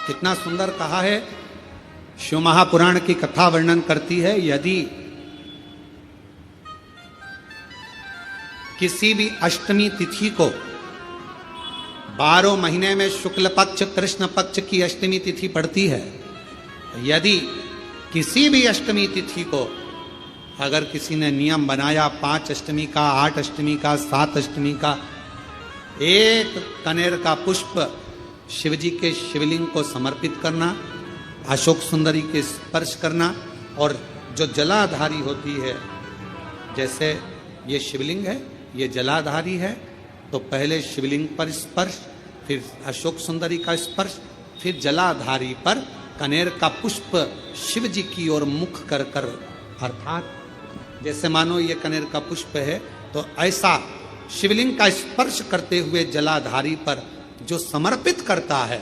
कितना सुंदर कहा है। शिव महापुराण की कथा वर्णन करती है, यदि किसी भी अष्टमी तिथि को 12 महीने में शुक्ल पक्ष कृष्ण पक्ष की अष्टमी तिथि पड़ती है, यदि किसी भी अष्टमी तिथि को अगर किसी ने नियम बनाया 5 अष्टमी का, 8 अष्टमी का, 7 अष्टमी का, एक कनेर का पुष्प शिवजी के शिवलिंग को समर्पित करना, अशोक सुंदरी के स्पर्श करना, और जो जलाधारी होती है, जैसे ये शिवलिंग है, ये जलाधारी है, तो पहले शिवलिंग पर स्पर्श, फिर अशोक सुंदरी का स्पर्श, फिर जलाधारी पर कनेर का पुष्प शिव जी की ओर मुख कर कर, अर्थात जैसे मानो ये कनेर का पुष्प है, तो ऐसा शिवलिंग का स्पर्श करते हुए जलाधारी पर जो समर्पित करता है,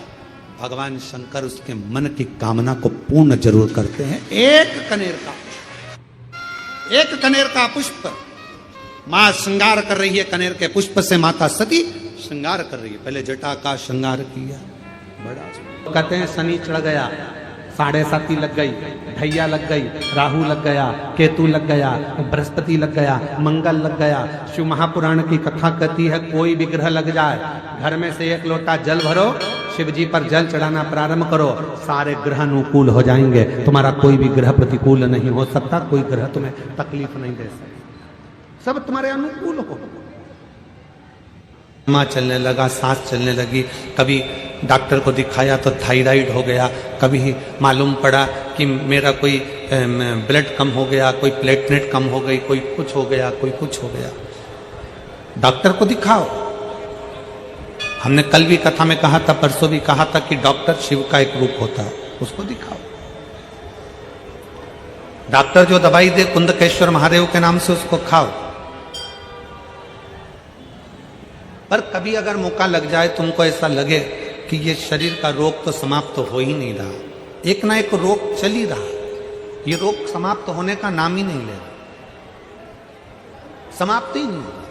भगवान शंकर उसके मन की कामना को पूर्ण जरूर करते हैं। एक कनेर का पुष्प, मां श्रृंगार कर रही है, कनेर के पुष्प से माता सती श्रृंगार कर रही है। पहले जटा का श्रृंगार किया, बड़ा कहते हैं शनि चढ़ गया, 7.5 लग गई, ढैया लग गई, राहु लग गया, केतु लग गया, बृहस्पति लग गया, मंगल लग गया। शिव महापुराण की कथा कहती है, कोई भी ग्रह लग जाए, घर में से 1 लोटा जल भरो, शिव जी पर जल चढ़ाना प्रारंभ करो, सारे ग्रह अनुकूल हो जाएंगे। तुम्हारा कोई भी ग्रह प्रतिकूल नहीं हो सकता, कोई ग्रह तुम्हें तकलीफ नहीं दे सकता, सब तुम्हारे अनुकूल हो। माँ चलने लगा, सांस चलने लगी, कभी डॉक्टर को दिखाया तो थायराइड हो गया, कभी मालूम पड़ा कि मेरा कोई ब्लड कम हो गया, कोई प्लेटलेट कम हो गई, कोई कुछ हो गया, कोई कुछ हो गया। डॉक्टर को दिखाओ। हमने कल भी कथा में कहा था, परसों भी कहा था कि डॉक्टर शिव का एक रूप होता है, उसको दिखाओ। डॉक्टर जो दवाई दे कुंदकेश्वर महादेव के नाम से उसको खाओ। पर कभी अगर मौका लग जाए, तुमको ऐसा लगे कि ये शरीर का रोग तो समाप्त हो ही नहीं रहा, एक ना एक रोग चल ही रहा, ये रोग समाप्त होने का नाम ही नहीं ले रहा, समाप्त ही नहीं हो रहा।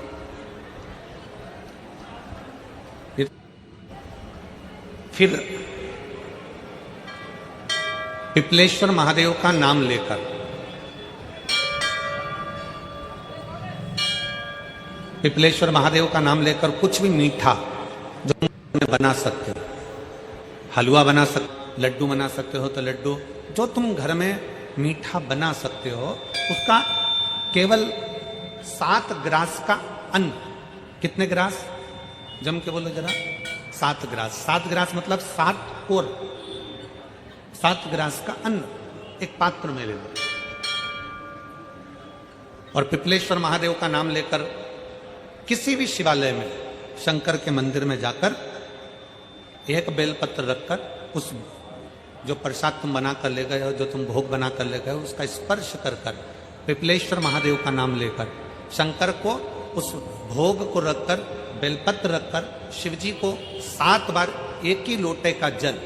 फिर पिपलेश्वर महादेव का नाम लेकर, पिपलेश्वर महादेव का नाम लेकर कुछ भी मीठा जो बना सकते हो, हलवा बना सकते, लड्डू बना सकते हो तो लड्डू, जो तुम घर में मीठा बना सकते हो, उसका केवल 7 ग्रास का अन्न। कितने ग्रास? जम के बोलो जरा। 7 ग्रास। 7 ग्रास मतलब 7 कोर, 7 ग्रास का अन्न एक पात्र में ले लो, और पिपलेश्वर महादेव का नाम लेकर किसी भी शिवालय में, शंकर के मंदिर में जाकर एक बेलपत्र रखकर, उस जो प्रसाद तुम बना कर ले गए हो, जो तुम भोग बना कर ले गए हो, उसका स्पर्श कर कर पिपलेश्वर महादेव का नाम लेकर शंकर को उस भोग को रखकर, बेलपत्र रखकर शिवजी को 7 बार एक ही लोटे का जल,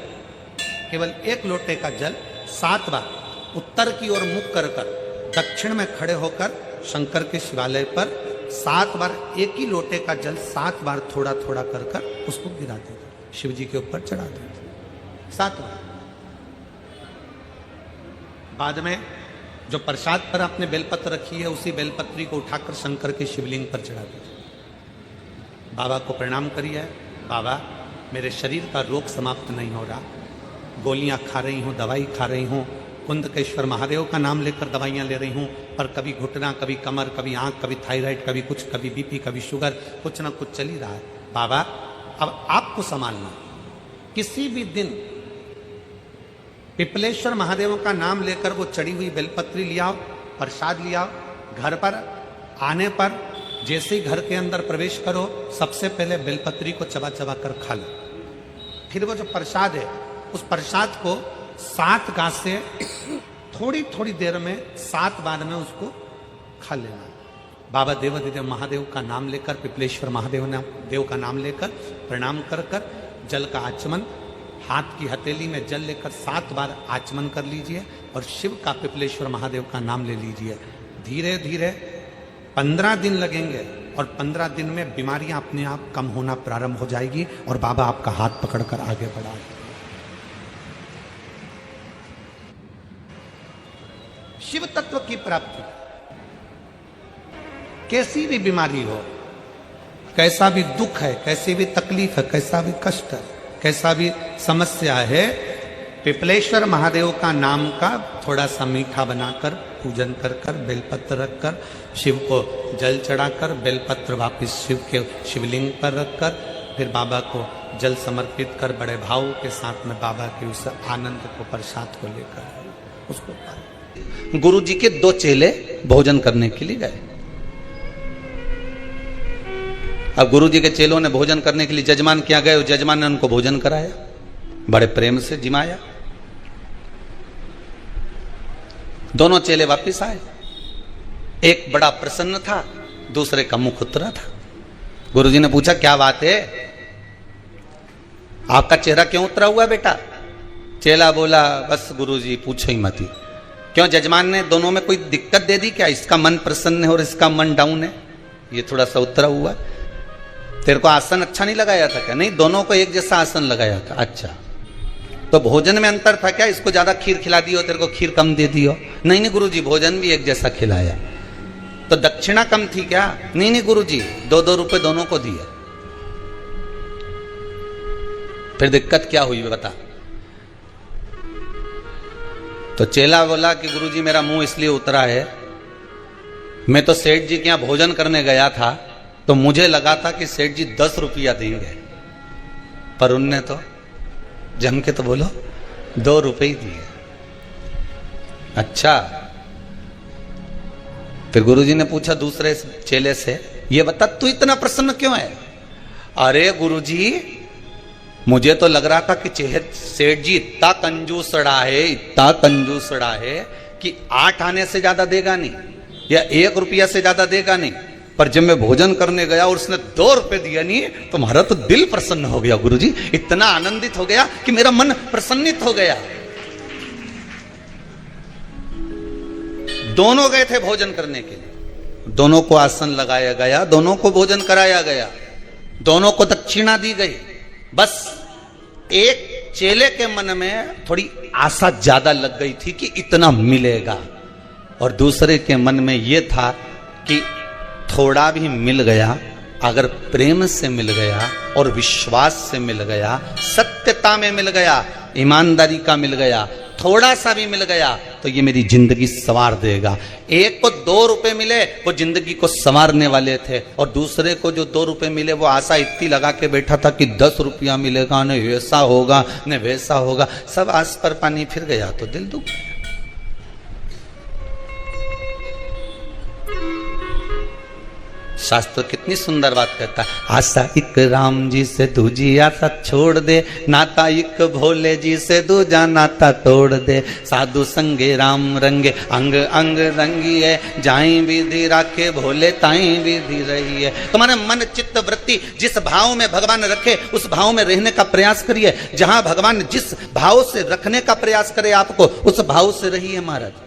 केवल 1 लोटे का जल 7 बार उत्तर की ओर मुख कर कर, दक्षिण में खड़े होकर शंकर के शिवालय पर 7 बार एक ही लोटे का जल 7 बार थोड़ा थोड़ा कर कर उसको गिरा दे, शिव जी के ऊपर चढ़ा दे 7 बार। बाद में जो प्रसाद पर आपने बेलपत्र रखी है, उसी बेलपत्री को उठाकर शंकर के शिवलिंग पर चढ़ा दीजिए। बाबा को प्रणाम करिए, बाबा मेरे शरीर का रोग समाप्त नहीं हो रहा, गोलियां खा रही हूँ, दवाई खा रही हूँ, कुंदकेश्वर महादेव का नाम लेकर दवाइयां ले रही हूं, पर कभी घुटना, कभी कमर, कभी आंख, कभी थायराइड, कभी कुछ, कभी बीपी, कभी शुगर, कुछ ना कुछ चल ही रहा है। बाबा अब आपको संभालना। किसी भी दिन पिपलेश्वर महादेव का नाम लेकर वो चढ़ी हुई बेलपत्री लियाओ, प्रसाद लियाओ, घर पर आने पर जैसे ही घर के अंदर प्रवेश करो, सबसे पहले बेलपत्री को चबा चबा कर खा लो। फिर वो जो प्रसाद है, उस प्रसाद को 7 गांठ से थोड़ी थोड़ी देर में 7 बार में उसको खा लेना। बाबा देवाधिदेव महादेव का नाम लेकर, पिपलेश्वर महादेव देव का नाम लेकर प्रणाम कर कर जल का आचमन, हाथ की हथेली में जल लेकर 7 बार आचमन कर लीजिए और शिव का, पिपलेश्वर महादेव का नाम ले लीजिए। धीरे धीरे 15 दिन लगेंगे और 15 दिन में बीमारियां अपने आप कम होना प्रारंभ हो जाएगी और बाबा आपका हाथ पकड़कर आगे बढ़ा। शिव तत्व की प्राप्ति। कैसी भी बीमारी हो, कैसा भी दुख है, कैसी भी तकलीफ है, कैसा भी कष्ट है, कैसा भी समस्या है, पिपलेश्वर महादेव का नाम का थोड़ा सा मीठा बनाकर पूजन कर कर बेलपत्र रखकर शिव को जल चढ़ाकर बेलपत्र वापिस शिव के शिवलिंग पर रखकर फिर बाबा को जल समर्पित कर बड़े भाव के साथ में बाबा के उस आनंद को प्रसाद को लेकर उसको गुरु जी के 2 चेले भोजन करने के लिए गए। अब गुरु जी के चेलों ने भोजन करने के लिए जजमान क्या गए, जजमान ने उनको भोजन कराया, बड़े प्रेम से जिमाया। दोनों चेले वापिस आए, एक बड़ा प्रसन्न था, दूसरे का मुख उतरा था। गुरुजी ने पूछा क्या बात है, आपका चेहरा क्यों उतरा हुआ बेटा? चेला बोला बस गुरुजी पूछो ही मत। क्यों, जजमान ने दोनों में कोई दिक्कत दे दी क्या? इसका मन प्रसन्न है और इसका मन डाउन है, ये थोड़ा सा उतरा हुआ। तेरे को आसन अच्छा नहीं लगाया था क्या? नहीं, दोनों को एक जैसा आसन लगाया था। अच्छा, तो भोजन में अंतर था क्या? इसको ज्यादा खीर खिला दी हो, तेरे को खीर कम दे दी हो? नहीं नहीं गुरुजी, भोजन भी एक जैसा खिलाया। तो दक्षिणा कम थी क्या? नहीं नहीं गुरुजी, 2-2 रुपए दोनों को दिए। फिर दिक्कत क्या हुई बता? तो चेला बोला कि गुरुजी मेरा मुंह इसलिए उतरा है, मैं तो सेठ जी के यहां भोजन करने गया था तो मुझे लगा था कि सेठ जी 10 रुपया देंगे, पर उनने तो जम के तो बोलो 2 रुपए ही दिए। अच्छा, फिर गुरुजी ने पूछा दूसरे चेले से, ये बता तू इतना प्रसन्न क्यों है? अरे गुरुजी, मुझे तो लग रहा था कि सेठ जी इतना कंजूसड़ा है, इतना कंजूसड़ा है कि 8 आने से ज्यादा देगा नहीं या 1 रुपया से ज्यादा देगा नहीं, पर जब मैं भोजन करने गया और उसने 2 रुपए दिया नहीं, तो हमारा तो दिल प्रसन्न हो गया गुरुजी, इतना आनंदित हो गया कि मेरा मन प्रसन्नित हो गया। दोनों गए थे भोजन करने के लिए, दोनों को आसन लगाया गया, दोनों को भोजन कराया गया, दोनों को दक्षिणा दी गई। बस एक चेले के मन में थोड़ी आशा ज्यादा लग गई थी कि इतना मिलेगा, और दूसरे के मन में यह था कि थोड़ा भी मिल गया, अगर प्रेम से मिल गया और विश्वास से मिल गया, सत्यता में मिल गया, ईमानदारी का मिल गया, थोड़ा सा भी मिल गया तो ये मेरी जिंदगी संवार देगा। एक को 2 रुपए मिले, वो जिंदगी को संवारने वाले थे, और दूसरे को जो 2 रुपए मिले वो आशा इतनी लगा के बैठा था कि 10 रुपया मिलेगा, न ऐसा होगा न वैसा होगा, सब आस पर पानी फिर गया तो दिल दुख। शास्त्र कितनी सुंदर बात कहता है, आशा एक राम जी से दूजी आशा छोड़ दे, नाता एक भोले जी से दूजा नाता तोड़ दे, साधु संगे राम रंगे अंग अंग रंगी है, जाई विधि राखे भोले ताई विधि रही है। तुम्हारे मन चित्त वृत्ति जिस भाव में भगवान रखे उस भाव में रहने का प्रयास करिए। जहां भगवान जिस भाव से रखने का प्रयास करे आपको, उस भाव से रहिए महाराज।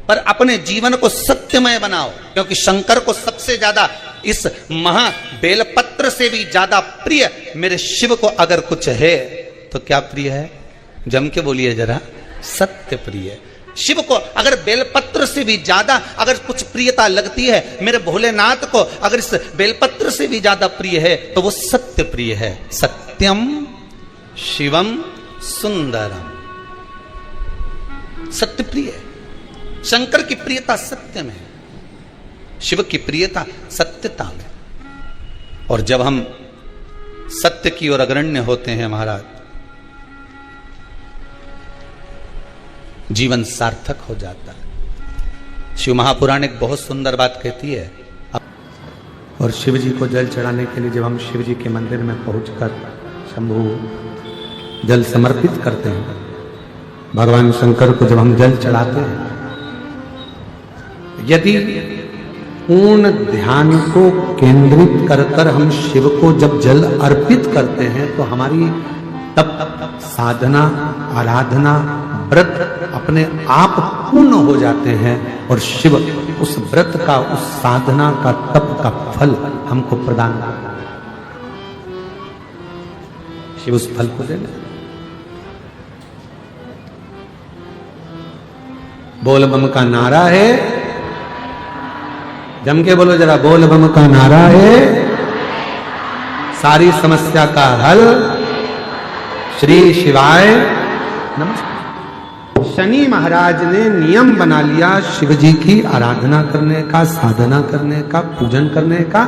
पर अपने जीवन को सत्यमय बनाओ, क्योंकि शंकर को सबसे ज्यादा इस महा बेलपत्र से भी ज्यादा प्रिय मेरे शिव को अगर कुछ है तो क्या प्रिय है? जम के बोलिए जरा, सत्य प्रिय। शिव को अगर बेलपत्र से भी ज्यादा अगर कुछ प्रियता लगती है, मेरे भोलेनाथ को अगर इस बेलपत्र से भी ज्यादा प्रिय है तो वो सत्य प्रिय है। सत्यम शिवम सुंदरम, सत्य प्रिय है। शंकर की प्रियता सत्य में है, शिव की प्रियता सत्यता में। और जब हम सत्य की ओर अग्रण्य होते हैं महाराज, जीवन सार्थक हो जाता है। शिव महापुराण एक बहुत सुंदर बात कहती है। और शिव जी को जल चढ़ाने के लिए जब हम शिव जी के मंदिर में पहुंचकर शंभु जल समर्पित करते हैं, भगवान शंकर को जब हम जल चढ़ाते हैं, यदि पूर्ण ध्यान को केंद्रित कर कर हम शिव को जब जल अर्पित करते हैं तो हमारी तप साधना आराधना व्रत अपने आप पूर्ण हो जाते हैं, और शिव उस व्रत का उस साधना का तप का फल हमको प्रदान करता है। शिव उस फल को देना। बोल बम का नारा है, जम के बोलो जरा, बोल बम का नारा है, सारी समस्या का हल श्री शिवाय नमस्कार। शनि महाराज ने नियम बना लिया शिव जी की आराधना करने का, साधना करने का, पूजन करने का,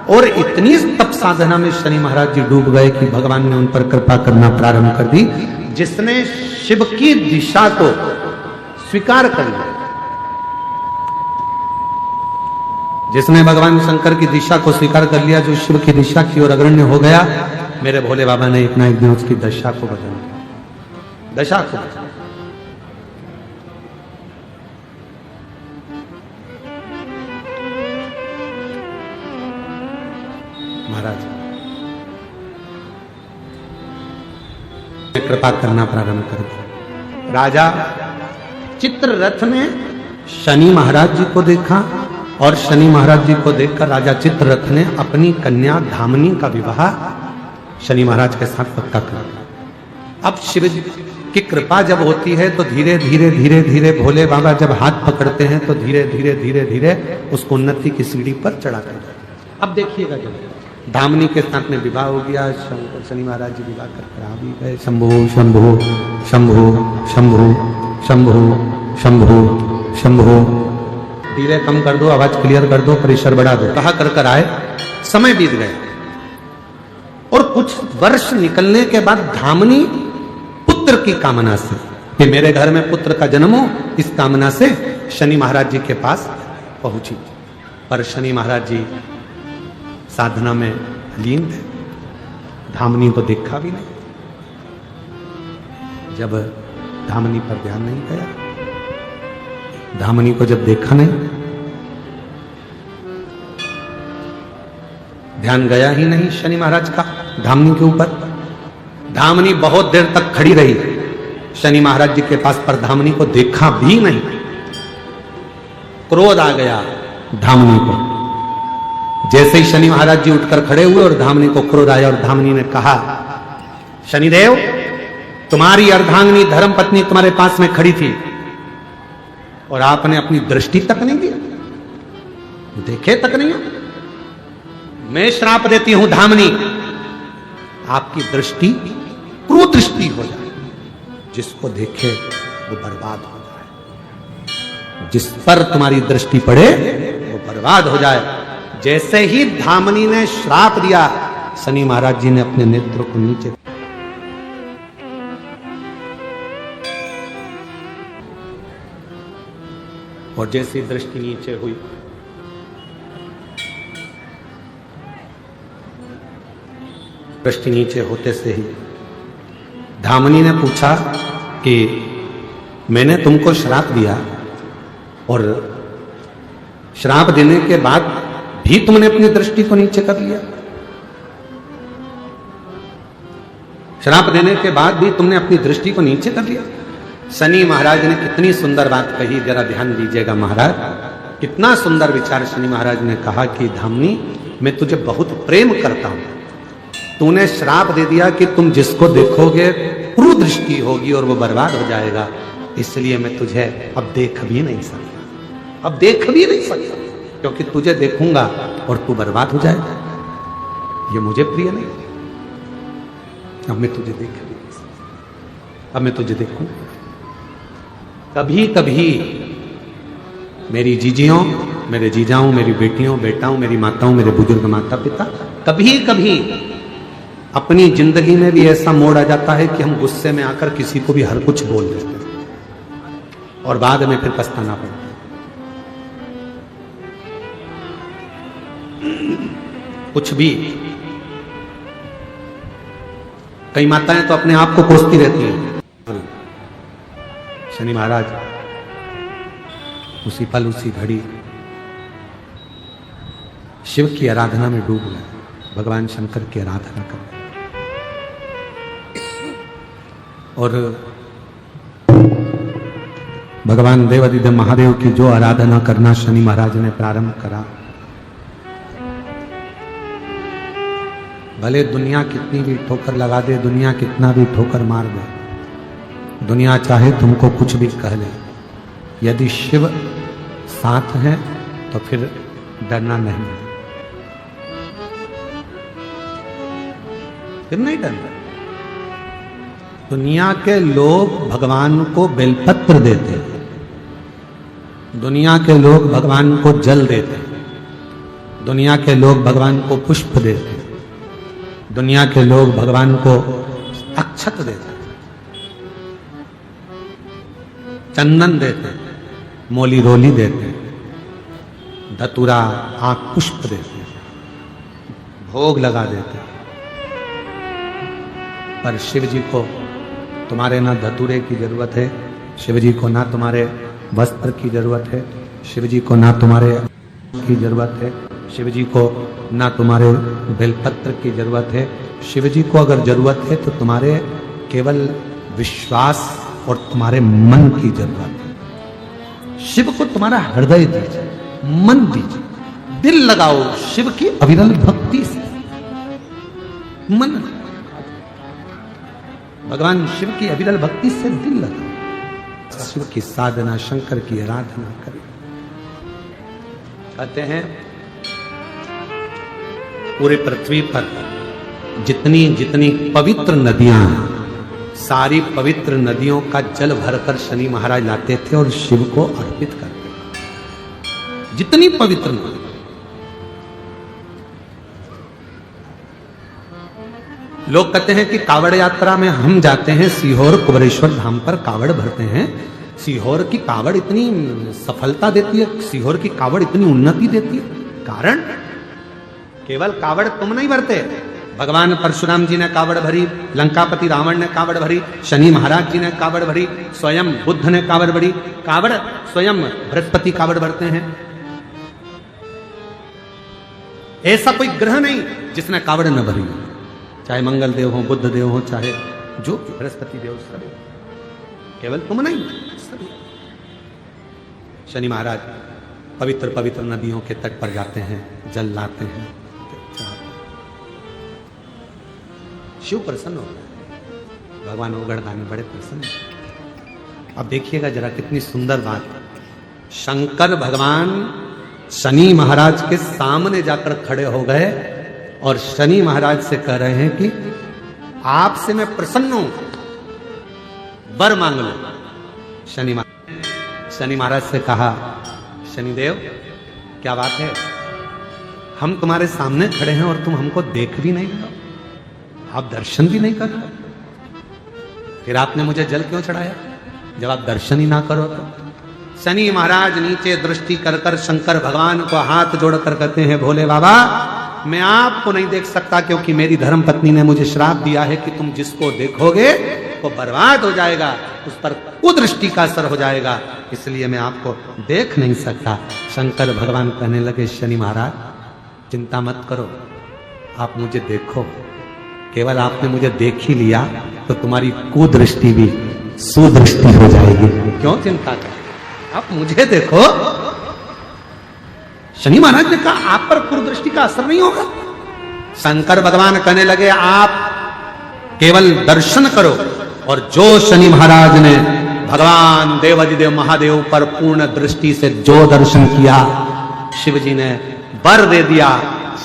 और इतनी तप साधना में शनि महाराज जी डूब गए कि भगवान ने उन पर कृपा करना प्रारंभ कर दी। जिसने शिव की दिशा को स्वीकार कर लिया, जिसने भगवान शंकर की दिशा को स्वीकार कर लिया, जो शिव की दिशा की ओर अग्रण्य हो गया, मेरे भोले बाबा ने एक ना एक दिन उसकी दशा को बदल दिया, दशा को। महाराज कृपा करना प्रारंभ कर दिया। राजा चित्ररथ ने शनि महाराज जी को देखा, और शनि महाराज जी को देखकर राजा चित्ररथ ने अपनी कन्या धामनी का विवाह शनि महाराज के साथ पक्का कर। अब शिव की कृपा जब होती है तो धीरे धीरे धीरे धीरे भोले बाबा जब हाथ पकड़ते हैं तो धीरे धीरे धीरे धीरे उसको उन्नति की सीढ़ी पर चढ़ाते हैं। अब देखिएगा, जब धामनी के साथ में विवाह हो गया, शनि महाराज जी विवाह कर आ भी गए। शंभु शंभु शंभु शंभु शंभु शंभु शंभु, धीरे कम कर दो, आवाज क्लियर कर दो, प्रेशर बढ़ा दो, कहा कर आए। समय बीत गए और कुछ वर्ष निकलने के बाद धामनी पुत्र की कामना से कि मेरे घर में पुत्र का जन्म हो, इस कामना से शनि महाराज जी के पास पहुंची। पर शनि महाराज जी साधना में लीन थे, धामनी को देखा भी नहीं। जब धामनी पर ध्यान नहीं गया, धामनी को जब देखा नहीं, ध्यान गया ही नहीं शनि महाराज का धामनी के ऊपर। धामनी बहुत देर तक खड़ी रही शनि महाराज जी के पास, पर धामनी को देखा भी नहीं। क्रोध आ गया धामनी को। जैसे ही शनि महाराज जी उठकर खड़े हुए और धामनी को क्रोध आया, और धामनी ने कहा, शनिदेव, तुम्हारी अर्धांगिनी धर्मपत्नी तुम्हारे पास में खड़ी थी और आपने अपनी दृष्टि तक नहीं दी, देखे तक नहीं हो। मैं श्राप देती हूं धामनी, आपकी दृष्टि कुदृष्टि हो जाए, जिसको देखे वो बर्बाद हो जाए, जिस पर तुम्हारी दृष्टि पड़े वो बर्बाद हो जाए। जैसे ही धामनी ने श्राप दिया, शनि महाराज जी ने अपने नेत्र को नीचे, और जैसी दृष्टि नीचे हुई, दृष्टि नीचे होते से ही धामनी ने पूछा कि मैंने तुमको श्राप दिया और श्राप देने के बाद भी तुमने अपनी दृष्टि को नीचे कर लिया, श्राप देने के बाद भी तुमने अपनी दृष्टि को नीचे कर लिया। शनि महाराज ने कितनी सुंदर बात कही, जरा ध्यान दीजिएगा महाराज। कितना सुंदर विचार शनि महाराज ने कहा कि धामनी, मैं तुझे बहुत प्रेम करता हूं, तूने श्राप दे दिया कि तुम जिसको देखोगे कुदृष्टि होगी और वो बर्बाद हो जाएगा, इसलिए मैं तुझे अब देख भी नहीं सकता, अब देख भी नहीं सकता, क्योंकि तुझे देखूंगा और तू बर्बाद हो जाएगा, ये मुझे प्रिय नहीं। अब मैं तुझे देख भी नहीं सकता, अब मैं तुझे देखूंगा। कभी कभी मेरी जीजियों, मेरे जीजाओं, मेरी बेटियों, बेटाओं, मेरी माताओं, मेरे बुजुर्ग माता पिता, कभी कभी अपनी जिंदगी में भी ऐसा मोड़ आ जाता है कि हम गुस्से में आकर किसी को भी हर कुछ बोल देते हैं और बाद में फिर पछताना पड़ता है। कुछ भी, कई माताएं तो अपने आप को कोसती रहती हैं। शनि महाराज उसी पल उसी घड़ी शिव की आराधना में डूब गए, भगवान शंकर की आराधना कर, और भगवान देवादिदेव महादेव की जो आराधना करना शनि महाराज ने प्रारंभ करा, भले दुनिया कितनी भी ठोकर लगा दे, दुनिया कितना भी ठोकर मार दे, दुनिया चाहे तुमको कुछ भी कह ले, यदि शिव साथ है तो फिर डरना नहीं है, फिर नहीं डरना। दुनिया के लोग भगवान को बेलपत्र देते हैं, दुनिया के लोग भगवान को जल देते हैं, दुनिया के लोग भगवान को पुष्प देते हैं, दुनिया के लोग भगवान को अक्षत देते हैं, चंदन देते हैं, मोली रोली देते हैं, धतूरा आंख पुष्प देते हैं, भोग लगा देते हैं। पर शिव जी को तुम्हारे ना धतूरे की जरूरत है, शिव जी को ना तुम्हारे वस्त्र की जरूरत है, शिव जी को ना तुम्हारे की जरूरत है, शिव जी को ना तुम्हारे बेलपत्र की जरूरत है। शिव जी को अगर जरूरत है तो तुम्हारे केवल विश्वास और तुम्हारे मन की जरूरत है। शिव को तुम्हारा हृदय दीजिए, मन दीजिए, दिल लगाओ शिव की अविरल भक्ति से। मन, भगवान शिव की अविरल भक्ति से दिल लगाओ, शिव की साधना, शंकर की आराधना करें। कहते हैं पूरे पृथ्वी पर जितनी जितनी पवित्र नदियां हैं, सारी पवित्र नदियों का जल भरकर शनि महाराज लाते थे और शिव को अर्पित करते थे। जितनी पवित्र नदी, लोग कहते हैं कि कावड़ यात्रा में हम जाते हैं सीहोर कुबरेश्वर धाम पर कावड़ भरते हैं। सीहोर की कावड़ इतनी सफलता देती है, सीहोर की कावड़ इतनी उन्नति देती है, कारण केवल कावड़ तुम नहीं भरते, भगवान परशुराम जी ने कावड़ भरी, लंकापति रावण ने कावड़ भरी, शनि महाराज जी ने कावड़ भरी, स्वयं बुद्ध ने कावड़ भरी, कावड़ स्वयं बृहस्पति कावड़ भरते हैं। ऐसा कोई ग्रह नहीं जिसने कावड़ न भरी, चाहे मंगल देव हो, बुद्ध देव हो, चाहे जो बृहस्पति देव, सभी, केवल तुम नहीं, सभी। शनि महाराज पवित्र पवित्र नदियों के तट पर जाते हैं, जल लाते हैं, शिव प्रसन्न हो गए, भगवान ओगड़दानी बड़े प्रसन्न। अब देखिएगा जरा कितनी सुंदर बात, शंकर भगवान शनि महाराज के सामने जाकर खड़े हो गए और शनि महाराज से कह रहे हैं कि आपसे मैं प्रसन्न हूं, वर मांग लो। शनि महाराज से कहा, शनिदेव क्या बात है, हम तुम्हारे सामने खड़े हैं और तुम हमको देख भी नहीं रहे, आप दर्शन भी नहीं कर रहे, फिर आपने मुझे जल क्यों चढ़ाया जब आप दर्शन ही ना करो तो? शनि महाराज नीचे दृष्टि कर कर शंकर भगवान को हाथ जोड़कर कहते हैं, भोले बाबा मैं आपको नहीं देख सकता क्योंकि मेरी धर्म पत्नी ने मुझे श्राप दिया है कि तुम जिसको देखोगे वो बर्बाद हो जाएगा, उस पर कुदृष्टि का असर हो जाएगा, इसलिए मैं आपको देख नहीं सकता। शंकर भगवान कहने लगे, शनि महाराज चिंता मत करो, आप मुझे देखो, केवल आपने मुझे देख ही लिया तो तुम्हारी कुदृष्टि भी सुदृष्टि हो जाएगी, क्यों चिंता कर, आप मुझे देखो। शनि महाराज ने कहा आप पर कुदृष्टि का असर नहीं होगा। शंकर भगवान कहने लगे, आप केवल दर्शन करो, और जो शनि महाराज ने भगवान देवाधिदेव महादेव पर पूर्ण दृष्टि से जो दर्शन किया, शिव जी ने वर दे दिया,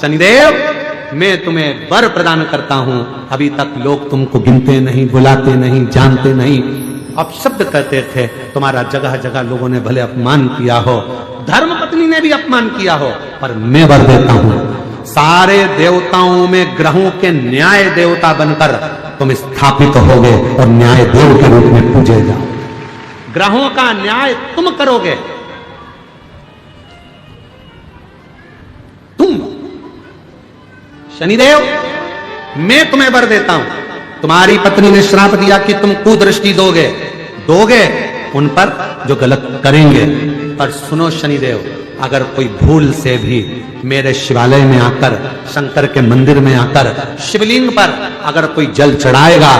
शनिदेव मैं तुम्हें वर प्रदान करता हूं, अभी तक लोग तुमको गिनते नहीं, बुलाते नहीं, जानते नहीं, अब शब्द कहते थे, तुम्हारा जगह जगह लोगों ने भले अपमान किया हो, धर्म पत्नी ने भी अपमान किया हो, पर मैं वर देता हूं, सारे देवताओं में ग्रहों के न्याय देवता बनकर तुम स्थापित होगे और न्याय देव के रूप में पूजे जाओ, ग्रहों का न्याय तुम करोगे, तुम शनिदेव मैं तुम्हें वर देता हूं, तुम्हारी पत्नी ने श्राप दिया कि तुम कुदृष्टि दोगे उन पर जो गलत करेंगे, पर सुनो शनिदेव, अगर कोई भूल से भी मेरे शिवालय में आकर, शंकर के मंदिर में आकर शिवलिंग पर अगर कोई जल चढ़ाएगा,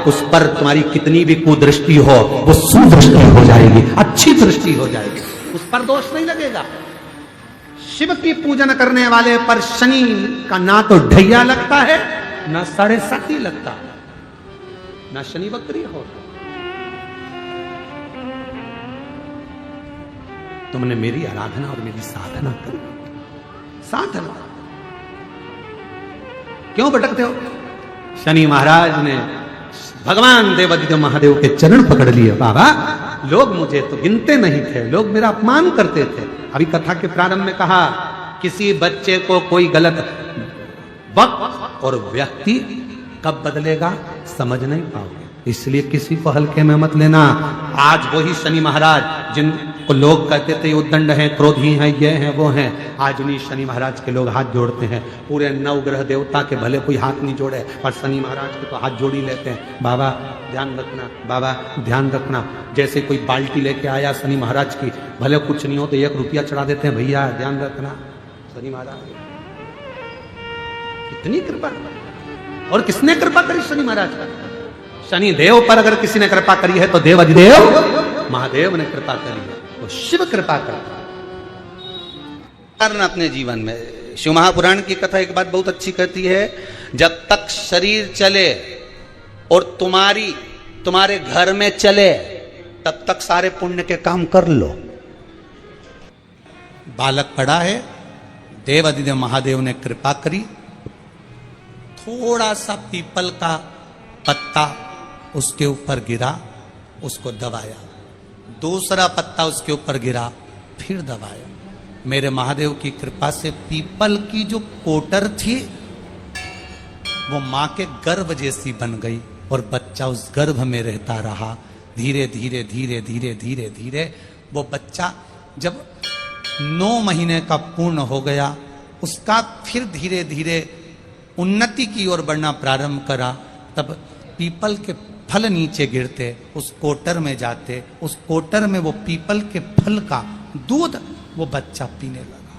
उस पर तुम्हारी कितनी भी कुदृष्टि हो वो सुदृष्टि हो जाएगी, अच्छी दृष्टि हो जाएगी, उस पर दोष नहीं लगेगा। शिव की पूजन करने वाले पर शनि का ना तो ढैया लगता है, ना 7.5 लगता है, ना शनि वक्री हो। तुमने मेरी आराधना और मेरी साधना करी। साधना क्यों भटकते हो? शनि महाराज ने भगवान देवादिदेव महादेव के चरण पकड़ लिए। बाबा, लोग मुझे तो गिनते नहीं थे, लोग मेरा अपमान करते थे। अभी कथा के प्रारंभ में कहा, किसी बच्चे को कोई गलत वक्त और व्यक्ति कब बदलेगा समझ नहीं पाओगे, इसलिए किसी को हल्के में मत लेना। आज वही शनि महाराज जिनको लोग कहते थे उद्दंड हैं, क्रोधी हैं, ये हैं, वो हैं, आज उन्हीं शनि महाराज के लोग हाथ जोड़ते हैं। पूरे 9 ग्रह देवता के भले कोई हाथ नहीं जोड़े, और शनि महाराज के तो हाथ जोड़ ही लेते हैं। बाबा ध्यान रखना, बाबा ध्यान रखना। जैसे कोई बाल्टी लेके आया शनि महाराज की, भले कुछ नहीं हो तो 1 रुपया चढ़ा देते हैं, भैया ध्यान रखना। शनि महाराज कितनी कृपा, और किसने कृपा करी शनि महाराज का? शनि देव पर अगर किसी ने कृपा करी है तो देव अधिदेव महादेव ने कृपा करी है, वो शिव कृपा करता है अपने जीवन में। शिव महापुराण की कथा एक बात बहुत अच्छी कहती है, जब तक शरीर चले और तुम्हारे घर में चले तब तक सारे पुण्य के काम कर लो। बालक पड़ा है, देव अधिदेव महादेव ने कृपा करी, थोड़ा सा पीपल का पत्ता उसके ऊपर गिरा, उसको दबाया, दूसरा पत्ता उसके ऊपर गिरा, फिर दबाया। मेरे महादेव की कृपा से पीपल की जो कोटर थी वो मां के गर्भ जैसी बन गई, और बच्चा उस गर्भ में रहता रहा। धीरे धीरे धीरे धीरे धीरे धीरे वो बच्चा जब 9 महीने का पूर्ण हो गया, उसका फिर धीरे धीरे उन्नति की ओर बढ़ना प्रारंभ करा। तब पीपल के फल नीचे गिरते, उस कोटर में जाते, उस कोटर में वो पीपल के फल का दूध वो बच्चा पीने लगा।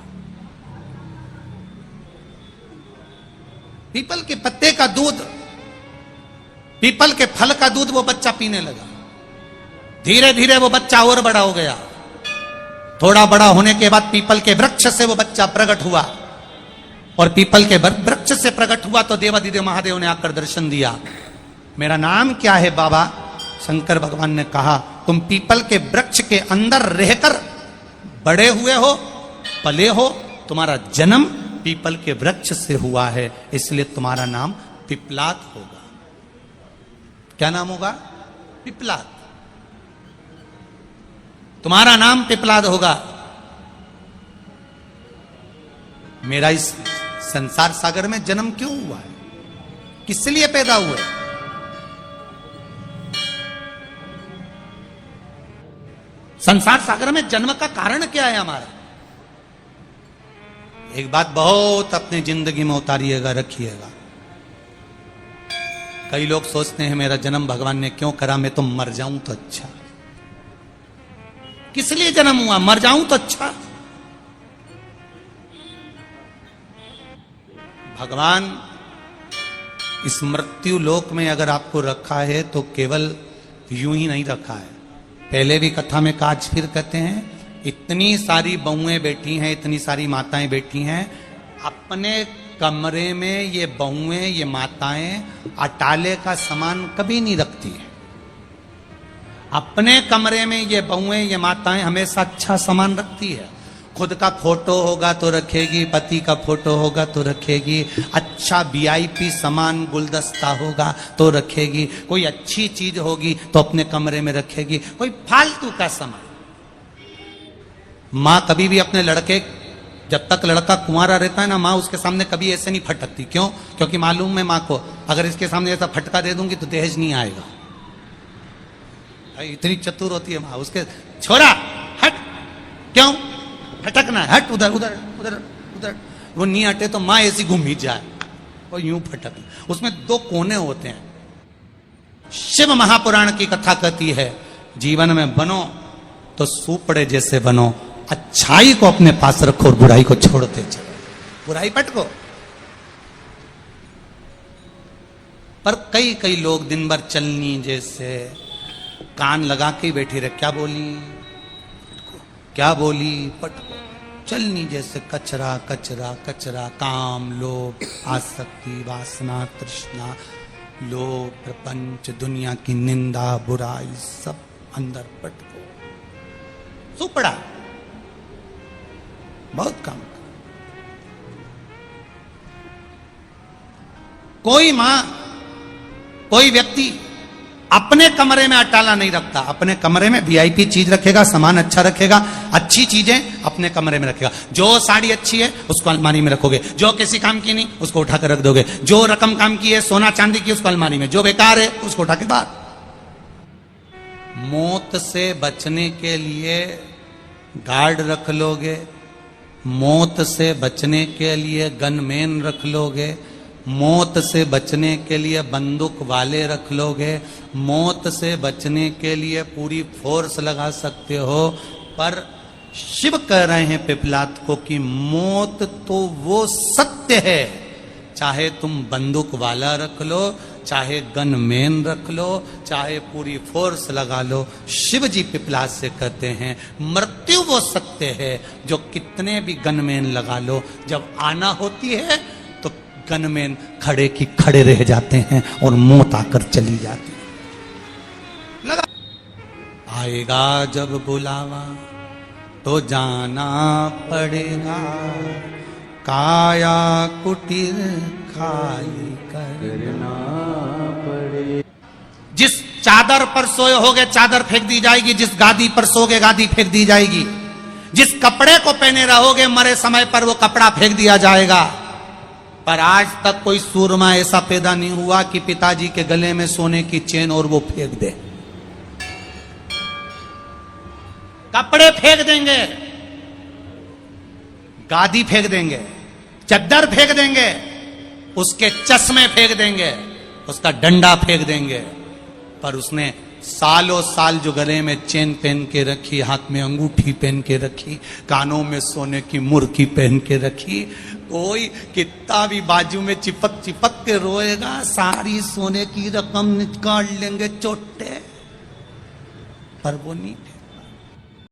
पीपल के पत्ते का दूध, पीपल के फल का दूध वो बच्चा पीने लगा। धीरे धीरे वो बच्चा और बड़ा हो गया। थोड़ा बड़ा होने के बाद पीपल के वृक्ष से वो बच्चा प्रकट हुआ, और पीपल के वृक्ष से प्रकट हुआ तो देवादिदेव महादेव ने आकर दर्शन दिया। मेरा नाम क्या है बाबा? शंकर भगवान ने कहा, तुम पीपल के वृक्ष के अंदर रहकर बड़े हुए हो, पले हो, तुम्हारा जन्म पीपल के वृक्ष से हुआ है, इसलिए तुम्हारा नाम पिपलाद होगा। क्या नाम होगा? पिपलाद। तुम्हारा नाम पिपलाद होगा। मेरा इस संसार सागर में जन्म क्यों हुआ है? किस लिए पैदा हुए? संसार सागर में जन्म का कारण क्या है हमारा? एक बात बहुत अपनी जिंदगी में उतारिएगा, रखिएगा। कई लोग सोचते हैं मेरा जन्म भगवान ने क्यों करा, मैं तो मर जाऊं तो अच्छा। किस लिए जन्म हुआ? मर जाऊं तो अच्छा। भगवान इस मृत्यु लोक में अगर आपको रखा है तो केवल यूं ही नहीं रखा है। पहले भी कथा में कहा, आज फिर कहते हैं, इतनी सारी बहुएं बैठी हैं, इतनी सारी माताएं बैठी हैं, अपने कमरे में ये बहुएं, ये माताएं अटाले का सामान कभी नहीं रखती है। अपने कमरे में ये बहुएं, ये माताएं हमेशा अच्छा सामान रखती है। खुद का फोटो होगा तो रखेगी, पति का फोटो होगा तो रखेगी, अच्छा वीआईपी सामान गुलदस्ता होगा तो रखेगी, कोई अच्छी चीज होगी तो अपने कमरे में रखेगी, कोई फालतू का सामान। माँ कभी भी अपने लड़के, जब तक लड़का कुंवारा रहता है ना, माँ उसके सामने कभी ऐसे नहीं फटकती। क्यों? क्योंकि मालूम है माँ को, अगर इसके सामने ऐसा फटका दे दूंगी तो दहेज नहीं आएगा। इतनी चतुर होती है माँ। उसके छोरा हट, क्यों फटकना है, हट उधर उधर उधर उधर। वो नहीं हटे तो माँ ऐसी घूम ही जाए और यूं फटक। उसमें 2 कोने होते हैं। शिव महापुराण की कथा कहती है, जीवन में बनो तो सुपड़े जैसे बनो, अच्छाई को अपने पास रखो और बुराई को छोड़ते चलो। बुराई पटको। पर कई लोग दिन भर चलनी जैसे कान लगा के बैठे रहे, क्या बोली क्या बोली, पटको। चलनी जैसे कचरा कचरा कचरा, काम लोभ आसक्ति वासना तृष्णा लोभ प्रपंच दुनिया की निंदा बुराई सब अंदर पटको। सुपड़ा बहुत कम। कोई मां, कोई व्यक्ति अपने कमरे में अटाला नहीं रखता, अपने कमरे में वीआईपी चीज रखेगा, सामान अच्छा रखेगा, अच्छी चीजें अपने कमरे में रखेगा। जो साड़ी अच्छी है उसको अलमारी में रखोगे, जो किसी काम की नहीं उसको उठाकर रख दोगे, जो रकम काम की है सोना चांदी की उसको अलमारी में, जो बेकार है उसको उठा के बाहर। मौत से बचने के लिए गार्ड रख लोगे, मौत से बचने के लिए गनमैन रख लोगे, मौत से बचने के लिए बंदूक वाले रख लोगे, मौत से बचने के लिए पूरी फोर्स लगा सकते हो, पर शिव कह रहे हैं पिपलाद को कि मौत तो वो सत्य है, चाहे तुम बंदूक वाला रख लो, चाहे गनमैन रख लो, चाहे पूरी फोर्स लगा लो। शिव जी पिपलाद से कहते हैं मृत्यु वो सत्य है, जो कितने भी गनमैन लगा लो, जब आना होती है तो गनमैन खड़े की खड़े रह जाते हैं और मौत आकर चली जाती है। लगा आएगा जब बुलावा तो जाना पड़ेगा, काया कुटीर खाली करना पड़े। जिस चादर पर सोए होगे चादर फेंक दी जाएगी, जिस गादी पर सोगे गादी फेंक दी जाएगी, जिस कपड़े को पहने रहोगे मरे समय पर वो कपड़ा फेंक दिया जाएगा। पर आज तक कोई सूरमा ऐसा पैदा नहीं हुआ कि पिताजी के गले में सोने की चेन और वो फेंक दे। कपड़े फेंक देंगे, गादी फेंक देंगे, चद्दर फेंक देंगे, उसके चश्मे फेंक देंगे, उसका डंडा फेंक देंगे, पर उसने सालों साल जो गले में चेन पहन के रखी, हाथ में अंगूठी पहन के रखी, कानों में सोने की मुर्की पहन के रखी, कोई कितना भी बाजू में चिपक चिपक के रोएगा, सारी सोने की रकम निकाल लेंगे चोटे, पर वो नहीं।